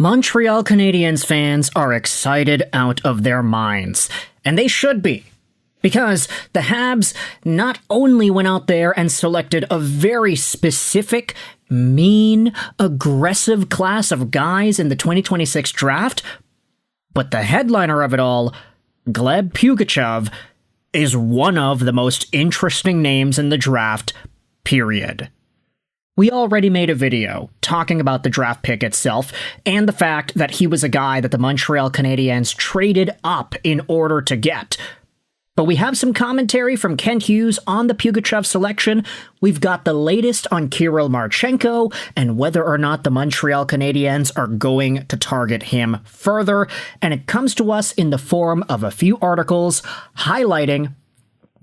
Montreal Canadiens fans are excited out of their minds, and they should be, because the Habs not only went out there and selected a very specific, mean, aggressive class of guys in the 2026 draft, but the headliner of it all, Gleb Pugachyov, is one of the most interesting names in the draft, period. We already made a video talking about the draft pick itself and the fact that he was a guy that the Montreal Canadiens traded up in order to get. But we have some commentary from Kent Hughes on the Pugachev selection. We've got the latest on Kirill Marchenko and whether or not the Montreal Canadiens are going to target him further. And it comes to us in the form of a few articles highlighting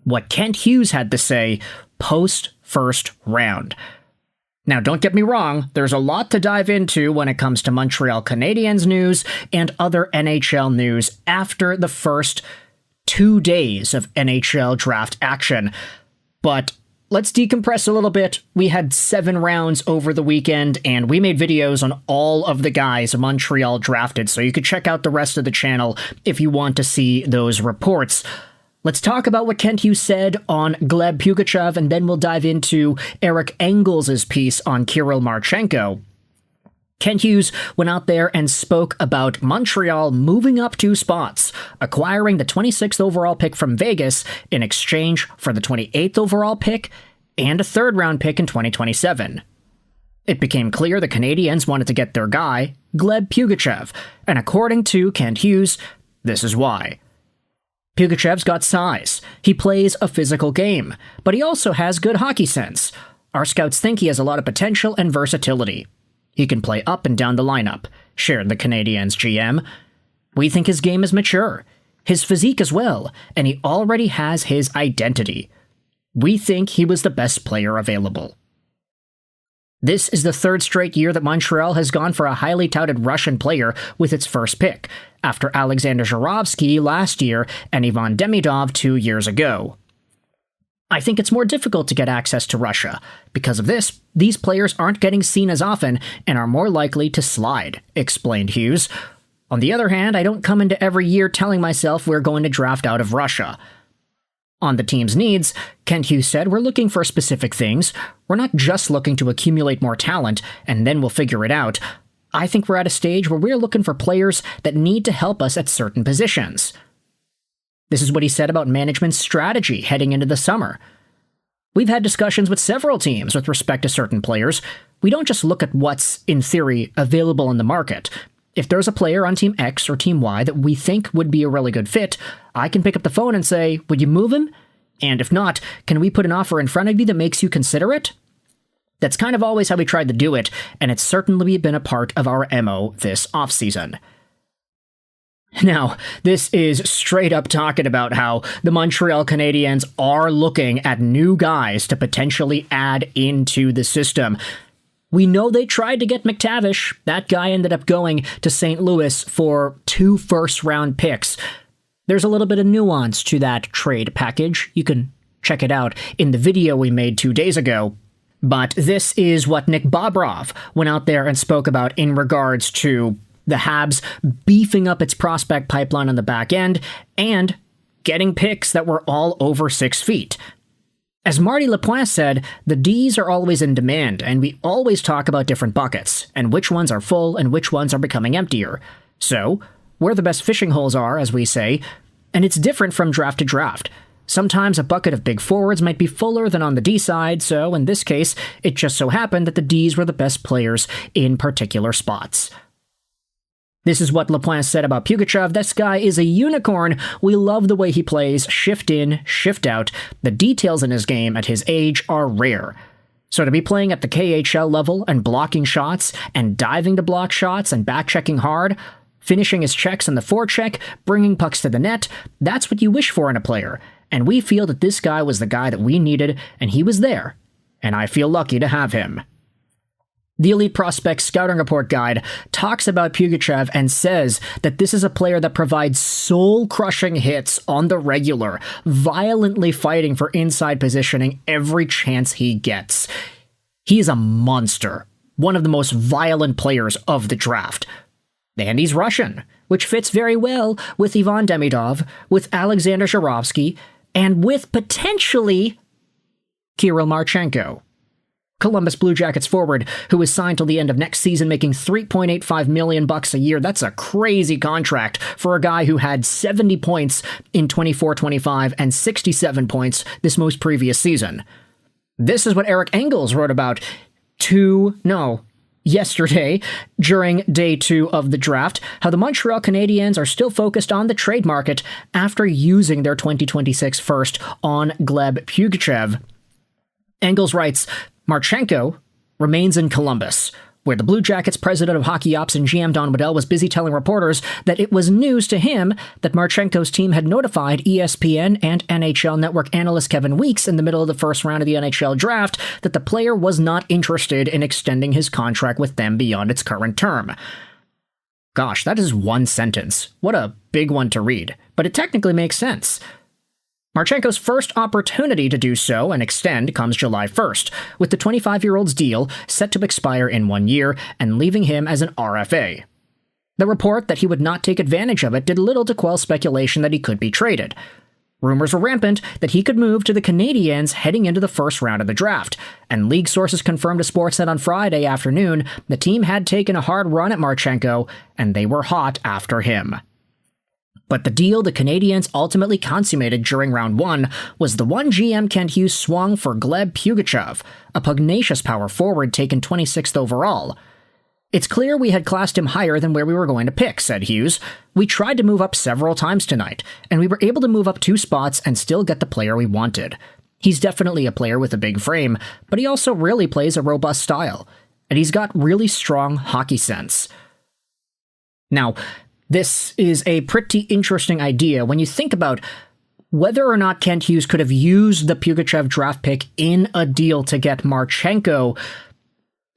what Kent Hughes had to say post-first round. Now, don't get me wrong, there's a lot to dive into when it comes to Montreal Canadiens news and other NHL news after the first 2 days of NHL draft action. But let's decompress a little bit. We had 7 rounds over the weekend, and we made videos on all of the guys Montreal drafted, so you could check out the rest of the channel if you want to see those reports. Let's talk about what Kent Hughes said on Gleb Pugachyov, and then we'll dive into Eric Engels' piece on Kirill Marchenko. Kent Hughes went out there and spoke about Montreal moving up 2 spots, acquiring the 26th overall pick from Vegas in exchange for the 28th overall pick and a 3rd-round pick in 2027. It became clear the Canadiens wanted to get their guy, Gleb Pugachyov, and according to Kent Hughes, this is why. Pugachev's got size. He plays a physical game, but he also has good hockey sense. Our scouts think he has a lot of potential and versatility. He can play up and down the lineup, shared the Canadiens GM. We think his game is mature, his physique as well, and he already has his identity. We think he was the best player available. This is the 3rd straight year that Montreal has gone for a highly touted Russian player with its first pick, after Alexander Zhuravsky last year and Ivan Demidov 2 years ago. I think it's more difficult to get access to Russia. Because of this, these players aren't getting seen as often and are more likely to slide, explained Hughes. On the other hand, I don't come into every year telling myself we're going to draft out of Russia. On the team's needs, Kent Hughes said, we're looking for specific things. We're not just looking to accumulate more talent, and then we'll figure it out. I think we're at a stage where we're looking for players that need to help us at certain positions. This is what he said about management's strategy heading into the summer. We've had discussions with several teams with respect to certain players. We don't just look at what's, in theory, available in the market. If there's a player on Team X or Team Y that we think would be a really good fit, I can pick up the phone and say, would you move him? And if not, can we put an offer in front of you that makes you consider it? That's kind of always how we tried to do it, and it's certainly been a part of our MO this offseason. Now, this is straight up talking about how the Montreal Canadiens are looking at new guys to potentially add into the system. We know they tried to get McTavish. That guy ended up going to St. Louis for 2 first-round picks. There's a little bit of nuance to that trade package. You can check it out in the video we made 2 days ago. But this is what Nick Bobrov went out there and spoke about in regards to the Habs beefing up its prospect pipeline on the back end and getting picks that were all over 6 feet. As Marty Lapointe said, the Ds are always in demand, and we always talk about different buckets, and which ones are full and which ones are becoming emptier. So, where the best fishing holes are, as we say, and it's different from draft to draft. Sometimes a bucket of big forwards might be fuller than on the D side, so in this case, it just so happened that the Ds were the best players in particular spots. This is what Lapointe said about Pugachev. This guy is a unicorn. We love the way he plays, shift in, shift out. The details in his game at his age are rare. So to be playing at the KHL level and blocking shots and diving to block shots and back-checking hard, finishing his checks on the forecheck, bringing pucks to the net, that's what you wish for in a player. And we feel that this guy was the guy that we needed, and he was there. And I feel lucky to have him. The Elite Prospects Scouting Report Guide talks about Pugachev and says that this is a player that provides soul-crushing hits on the regular, violently fighting for inside positioning every chance he gets. He is a monster, one of the most violent players of the draft. And he's Russian, which fits very well with Ivan Demidov, with Alexander Zhuravsky, and with potentially Kirill Marchenko. Columbus Blue Jackets forward, who is signed till the end of next season, making $3.85 million a year. That's a crazy contract for a guy who had 70 points in 24-25 and 67 points this most previous season. This is what Eric Engels wrote about yesterday during day 2 of the draft, how the Montreal Canadiens are still focused on the trade market after using their 2026 first on Gleb Pugachyov. Engels writes, Marchenko remains in Columbus, where the Blue Jackets president of hockey ops and GM Don Waddell was busy telling reporters that it was news to him that Marchenko's team had notified ESPN and NHL Network analyst Kevin Weeks in the middle of the first round of the NHL Draft that the player was not interested in extending his contract with them beyond its current term. Gosh, that is one sentence. What a big one to read, but it technically makes sense. Marchenko's first opportunity to do so and extend comes July 1st, with the 25-year-old's deal set to expire in 1 year and leaving him as an RFA. The report that he would not take advantage of it did little to quell speculation that he could be traded. Rumors were rampant that he could move to the Canadiens heading into the first round of the draft, and league sources confirmed to Sportsnet on Friday afternoon the team had taken a hard run at Marchenko, and they were hot after him. But the deal the Canadiens ultimately consummated during round 1 was the one GM Kent Hughes swung for Gleb Pugachyov, a pugnacious power forward taken 26th overall. It's clear we had classed him higher than where we were going to pick, said Hughes. We tried to move up several times tonight, and we were able to move up 2 spots and still get the player we wanted. He's definitely a player with a big frame, but he also really plays a robust style, and he's got really strong hockey sense. Now, this is a pretty interesting idea when you think about whether or not Kent Hughes could have used the Pugachev draft pick in a deal to get Marchenko.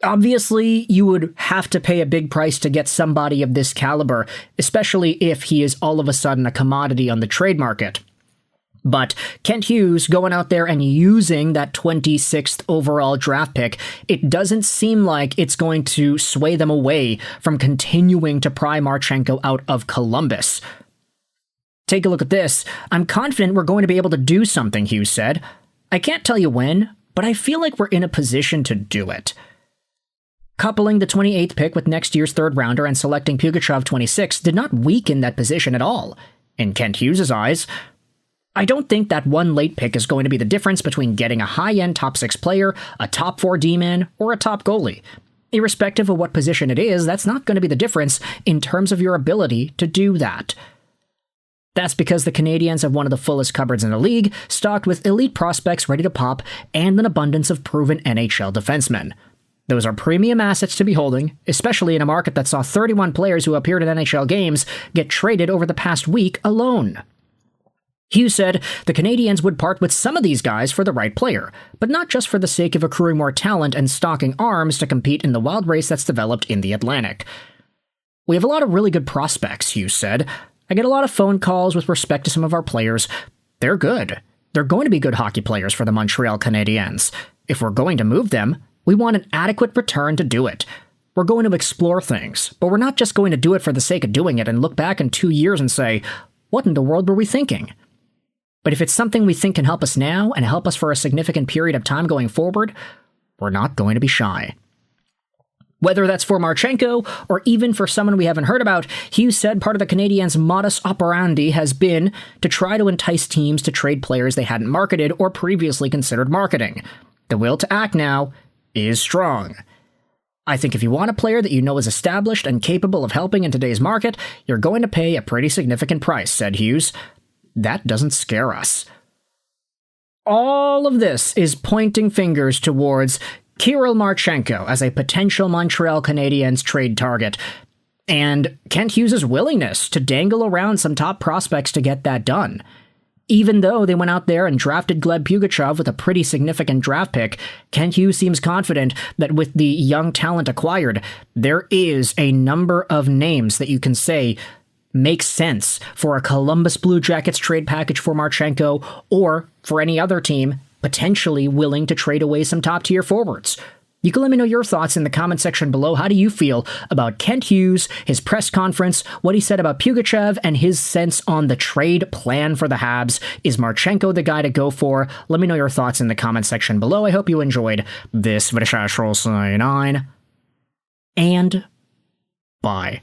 Obviously, you would have to pay a big price to get somebody of this caliber, especially if he is all of a sudden a commodity on the trade market. But Kent Hughes going out there and using that 26th overall draft pick, it doesn't seem like it's going to sway them away from continuing to pry Marchenko out of Columbus. Take a look at this. I'm confident we're going to be able to do something, Hughes said. I can't tell you when, but I feel like we're in a position to do it. Coupling the 28th pick with next year's third rounder and selecting Pugachev 26 did not weaken that position at all. In Kent Hughes' eyes, I don't think that one late pick is going to be the difference between getting a high-end top 6 player, a top 4 D-man, or a top goalie. Irrespective of what position it is, that's not going to be the difference in terms of your ability to do that. That's because the Canadiens have one of the fullest cupboards in the league, stocked with elite prospects ready to pop, and an abundance of proven NHL defensemen. Those are premium assets to be holding, especially in a market that saw 31 players who appeared in NHL games get traded over the past week alone. Hughes said the Canadiens would part with some of these guys for the right player, but not just for the sake of accruing more talent and stocking arms to compete in the wild race that's developed in the Atlantic. We have a lot of really good prospects, Hughes said. I get a lot of phone calls with respect to some of our players. They're good. They're going to be good hockey players for the Montreal Canadiens. If we're going to move them, we want an adequate return to do it. We're going to explore things, but we're not just going to do it for the sake of doing it and look back in 2 years and say, what in the world were we thinking? But if it's something we think can help us now and help us for a significant period of time going forward, we're not going to be shy. Whether that's for Marchenko or even for someone we haven't heard about, Hughes said part of the Canadiens' modus operandi has been to try to entice teams to trade players they hadn't marketed or previously considered marketing. The will to act now is strong. I think if you want a player that you know is established and capable of helping in today's market, you're going to pay a pretty significant price, said Hughes. That doesn't scare us. All of this is pointing fingers towards Kirill Marchenko as a potential Montreal Canadiens trade target, and Kent Hughes' willingness to dangle around some top prospects to get that done. Even though they went out there and drafted Gleb Pugachyov with a pretty significant draft pick, Kent Hughes seems confident that with the young talent acquired, there is a number of names that you can say makes sense for a Columbus Blue Jackets trade package for Marchenko or for any other team potentially willing to trade away some top-tier forwards. You can let me know your thoughts in the comment section below. How do you feel about Kent Hughes, his press conference, what he said about Pugachev, and his sense on the trade plan for the Habs? Is Marchenko the guy to go for? Let me know your thoughts in the comment section below. I hope you enjoyed this video. And bye.